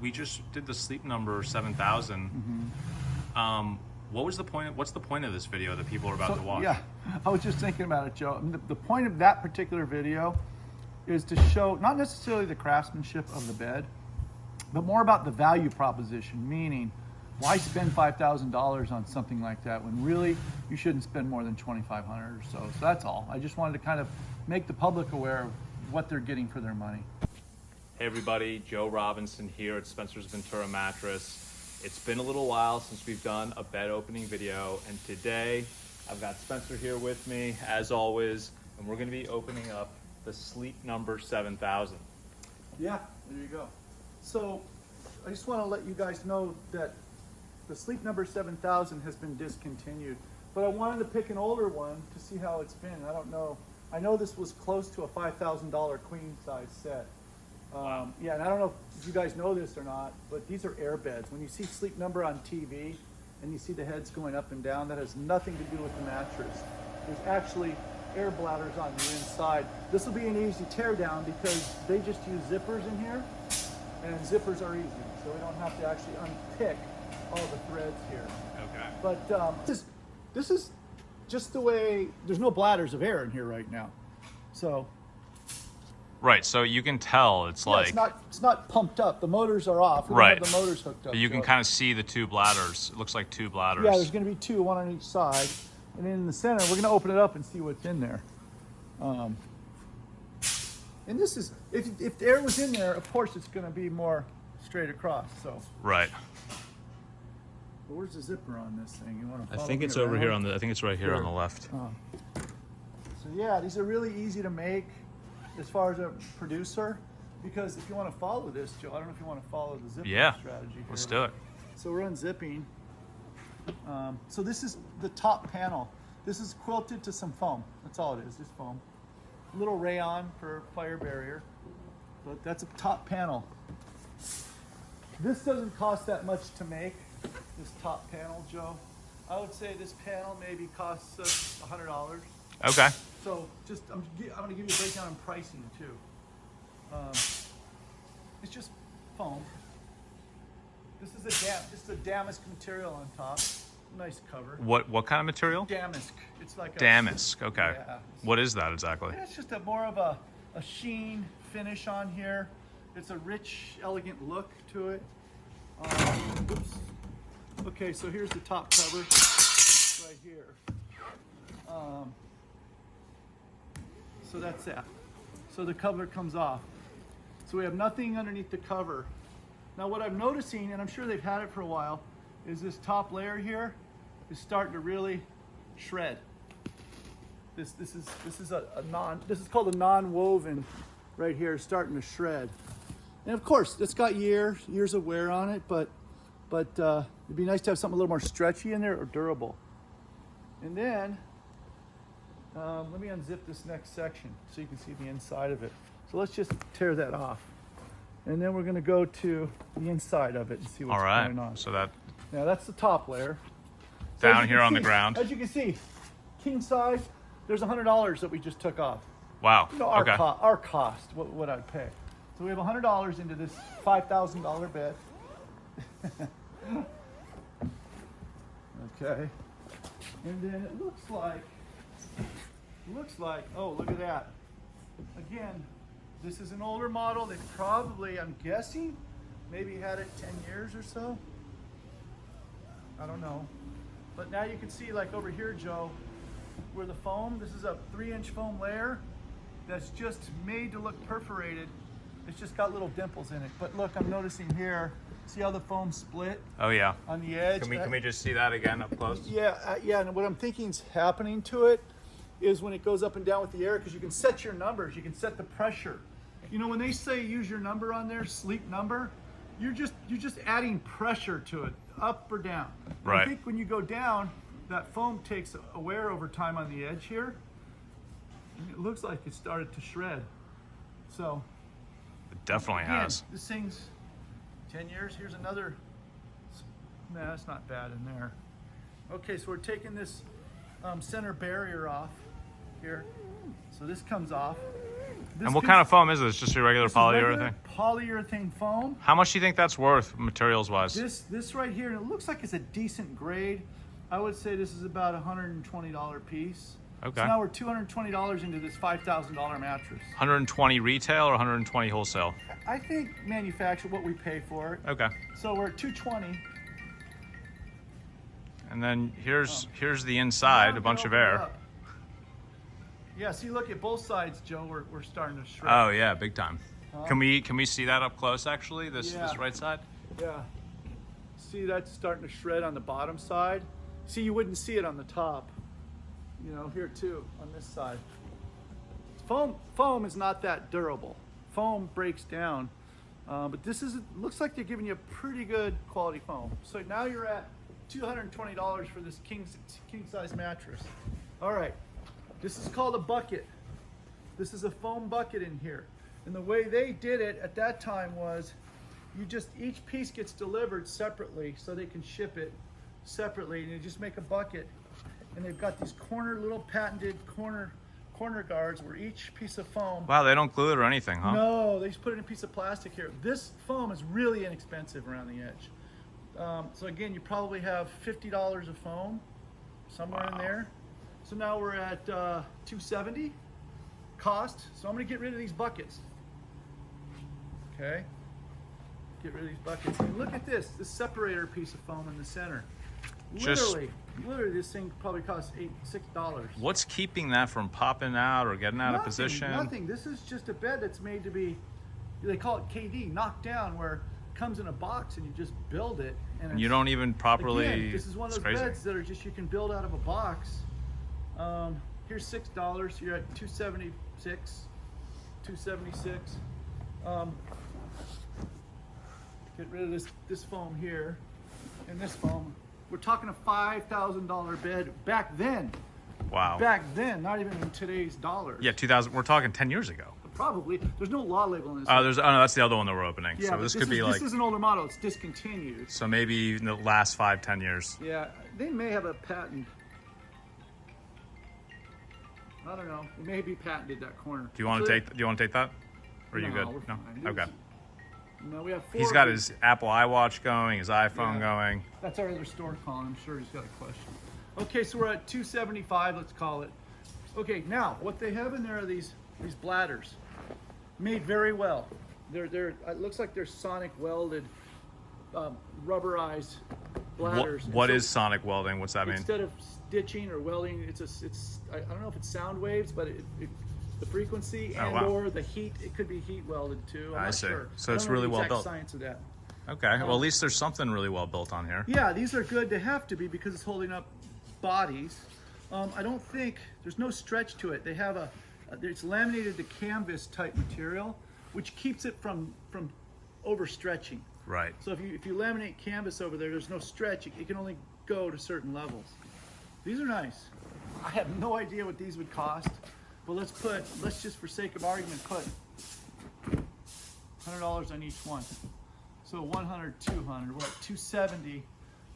We just did the Sleep Number 7000. What was the point? What's the point of this video that people are about to watch? Yeah, I was just thinking about it, Joe. The point of that particular video is to show not necessarily the craftsmanship of the bed, but more about the value proposition, meaning why spend $5,000 on something like that when really you shouldn't spend more than $2,500 or so. So that's all. I just wanted to kind of make the public aware of what they're getting for their money. Hey everybody, Joe Robinson here at Spencer's Ventura Mattress. It's been a little while since we've done a bed opening video, and today I've got Spencer here with me as always, and we're going to be opening up the Sleep Number 7000. Yeah, there you go. So I just want to let you guys know that the Sleep Number 7000 has been discontinued, but I wanted to pick an older one to see how it's been. I don't know. I know this was close to a $5,000 queen size set. Yeah, and I don't know if you guys know this or not, but these are air beds. When you see Sleep Number on TV and you see the heads going up and down, that has nothing to do with the mattress. There's actually air bladders on the inside. This will be an easy tear down because they just use zippers in here, and zippers are easy, so we don't have to actually unpick all the threads here. Okay. But this is just the way, there's no bladders of air in here right now. So Right, so you can tell it's yeah, like... it's not pumped up. The motors are off. We right. don't have the motors hooked up. You can kind of see the two bladders. It looks like two bladders. Yeah, there's going to be two, one on each side. And then in the center, we're going to open it up and see what's in there. And this is, if the air was in there, of course it's going to be more straight across. So Right. But where's the zipper on this thing? You want to I follow think me it's over around? here on the... I think it's right here on the left. So yeah, these are really easy to make as far as a producer, because if you want to follow this, Joe, I don't know if you want to follow the zipper strategy here. Let's do it. So we're unzipping. So this is the top panel. This is quilted to some foam. That's all it is, just foam. A little rayon for fire barrier, but that's a top panel. This doesn't cost that much to make, this top panel, Joe. I would say this panel maybe costs us $100. Okay. So just, I'm going to give you a breakdown on pricing too. It's just foam. This is a damask material on top. Nice cover. What kind of material? Damask. It's like a Damask. Okay. Yeah. What is that exactly? It's just more of a sheen finish on here. It's a rich, elegant look to it. Oops. Okay, so here's the top cover right here. So that's that. So the cover comes off. So we have nothing underneath the cover. Now what I'm noticing, and I'm sure they've had it for a while, is this top layer here is starting to really shred. This is called a non-woven right here, starting to shred. And of course, it's got years of wear on it, but it'd be nice to have something a little more stretchy in there or durable. And then let me unzip this next section so you can see the inside of it. So let's just tear that off. And then we're going to go to the inside of it and see what's going on. So that... Now that's the top layer. So down here on the ground. As you can see, king size, there's $100 that we just took off. Wow. You know, our cost, what I'd pay. So we have $100 into this $5,000 bed. Okay. And then it looks like, oh, look at that. Again, this is an older model. They've probably, I'm guessing, maybe had it 10 years or so. I don't know. But now you can see, like over here, Joe, where the foam, this is a 3-inch foam layer that's just made to look perforated. It's just got little dimples in it. But look, I'm noticing here, see how the foam split? Oh yeah. On the edge? Can we just see that again up close? Yeah, yeah, and what I'm thinking is happening to it is when it goes up and down with the air, because you can set your numbers, you can set the pressure. You know, when they say use your number on there, Sleep Number, you're just adding pressure to it, up or down. Right. I think when you go down, that foam takes a wear over time on the edge here, and it looks like it started to shred. So It definitely again, has. this thing's 10 years. Here's another. Nah, that's not bad in there. Okay, so we're taking this center barrier off here. So this comes off. And what kind of foam is this? Just your regular polyurethane? Polyurethane foam. How much do you think that's worth, materials-wise? This right here, and it looks like it's a decent grade. I would say this is about a $120 piece. Okay. So now we're $220 into this $5,000 mattress. 120 retail or 120 wholesale? I think manufacture what we pay for it. Okay. So we're at $220. And then here's the inside, a bunch of air. Yeah, see, look at both sides, Joe. We're starting to shred. Oh yeah, big time. Can we see that up close actually? This right side? Yeah. See, that's starting to shred on the bottom side. See, you wouldn't see it on the top. You know, here too, on this side. Foam is not that durable. Foam breaks down, but this looks like they're giving you a pretty good quality foam. So now you're at $220 for this king size mattress. All right, this is called a bucket. This is a foam bucket in here. And the way they did it at that time was each piece gets delivered separately so they can ship it separately, and you just make a bucket. And they've got these little patented corner guards where each piece of foam. Wow, they don't glue it or anything, huh? No, they just put it in a piece of plastic here. This foam is really inexpensive around the edge. So again, you probably have $50 of foam somewhere in there. So now we're at $270 cost. So I'm gonna get rid of these buckets. Okay, get rid of these buckets. And look at this separator piece of foam in the center. Literally, this thing probably costs $6. What's keeping that from popping out or getting out of position? Nothing. This is just a bed that's made to be, they call it KD, knocked down, where it comes in a box and you just build it. And you don't even properly. Again, this is one of those beds that are just, you can build out of a box. Here's $6. You're at $276. Get rid of this foam here and this foam. We're talking a $5,000 bed back then. Wow. Back then, not even in today's dollars. Yeah, 2000. We're talking 10 years ago. Probably. There's no law label in this. Oh, no, that's the other one that we're opening. Yeah, so this could be like. This is an older model. It's discontinued. So maybe in the last 5-10 years. Yeah, they may have a patent. I don't know. It may be patented, that corner. Do you want to take? Do you want to take that? Or are you good? We're No. fine. Okay. No, we have 4. He's got his Apple iWatch going, his iPhone going. That's our other store calling. I'm sure he's got a question. Okay, so we're at 275, let's call it. Okay, now what they have in there are these bladders, made very well. They're it looks like they're sonic welded, rubberized bladders. What is sonic welding? What's that mean? Instead of stitching or welding, I don't know if it's sound waves, but the frequency or the heat, it could be heat welded too. I'm not sure. So it's really well built. Science of that. Okay. Well, at least there's something really well built on here. Yeah, these are good. They have to be because it's holding up bodies. I don't think there's no stretch to it. They have it's laminated to canvas type material, which keeps it from overstretching. Right. So if you laminate canvas over there, there's no stretch. It can only go to certain levels. These are nice. I have no idea what these would cost, but let's just for sake of argument put $100 on each one. So 100, 200, we're at 270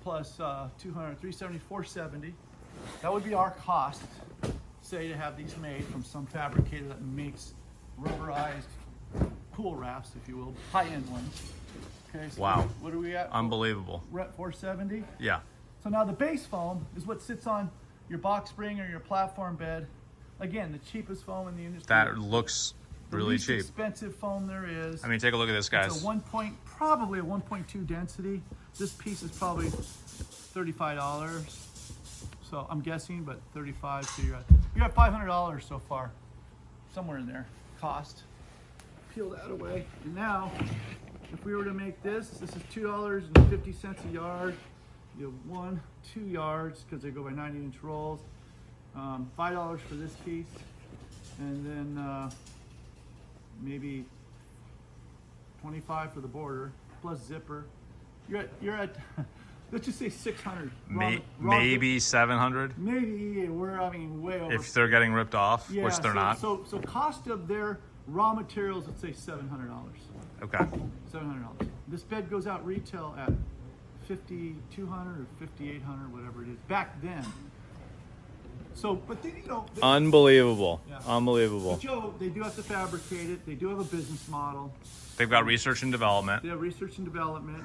plus 200, 370, 470. That would be our cost, say, to have these made from some fabricator that makes rubberized pool rafts, if you will, high-end ones. Okay, so wow. What are we at? Unbelievable. We're at 470? Yeah. So now the base foam is what sits on your box spring or your platform bed. Again, the cheapest foam in the industry. That looks really cheap. The least expensive foam there is. I mean, take a look at this, guys. It's probably a 1.2 density. This piece is probably $35. So I'm guessing, but 35. So you're at $500 so far, somewhere in there. Cost. Peel that away. And now, if we were to make this is $2.50 a yard. You have 2 yards because they go by 90-inch rolls. $5 for this piece, and then maybe $25 for the border plus zipper. You're at let's just say $600. Maybe $700. Maybe I mean way over. If they're getting ripped off, yeah, which they're not. So cost of their raw materials, let's say $700. Okay. $700. This bed goes out retail at $5,200 or $5,800, whatever it is. Back then. So, but they, you know, Unbelievable. Yeah. Unbelievable. but Joe, they do have to fabricate it. They do have a business model. They've got research and development. They have research and development.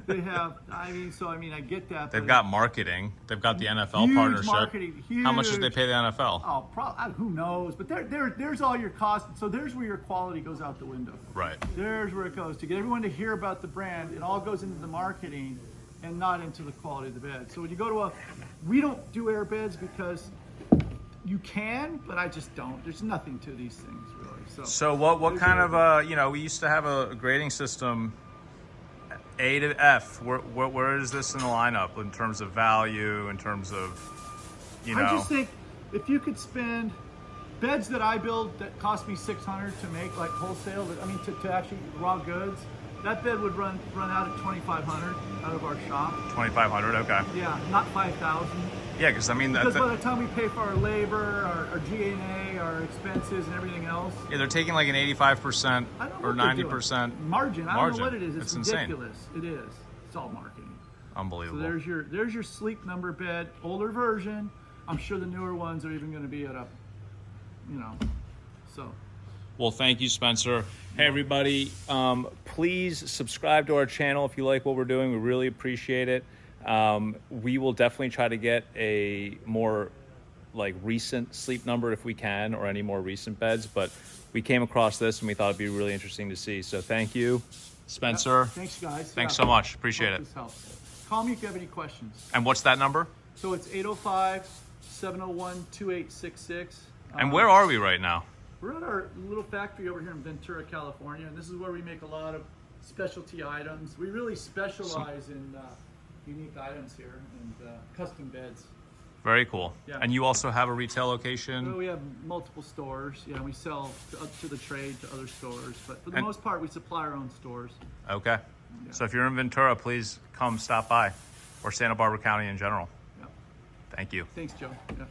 They have, I mean, I get that. They've but got marketing. They've got the NFL huge partnership. marketing, How much did they huge. pay the NFL? Oh, who knows? But there's all your costs. So there's where your quality goes out the window. Right. There's where it goes. To get everyone to hear about the brand, it all goes into the marketing and not into the quality of the bed. So when you go to we don't do air beds because you can, but I just don't. There's nothing to these things really. So what kind of, you know, we used to have a grading system, A to F. Where is this in the lineup in terms of value, in terms of, you know? I just think if you could spend beds that I build that cost me $600 to make, like wholesale, I mean to actually raw goods, that bed would run out at $2,500 out of our shop. $2,500, okay. Yeah, not $5,000. Yeah, because I mean, Because by the time we pay for our labor, our G&A, our expenses, and everything else, yeah, they're taking like an 85% I don't know or what they're 90% doing. Margin. I don't know what it is. It's insane. ridiculous. It is. It's all marketing. So Unbelievable. there's your Sleep Number bed, older version. I'm sure the newer ones are even going to be at a, you know, so. Well, thank you, Spencer. Hey, everybody, please subscribe to our channel if you like what we're doing. We really appreciate it. We will definitely try to get a more like recent Sleep Number if we can, or any more recent beds, but we came across this and we thought it'd be really interesting to see. So thank you, Spencer. Yeah, thanks, guys. Thanks so much. Appreciate Hope it. this helps. Call me if you have any questions. And what's that number? So it's 805-701-2866. And where are we right now? We're at our little factory over here in Ventura, California, and this is where we make a lot of specialty items. We really specialize in unique items here and custom beds. Very cool. Yeah. And you also have a retail location? So we have multiple stores. Yeah, we sell to the trade to other stores, but for the most part, we supply our own stores. Okay. Yeah. So if you're in Ventura, please come stop by, or Santa Barbara County in general. Yeah. Thank you. Thanks, Joe. Yeah.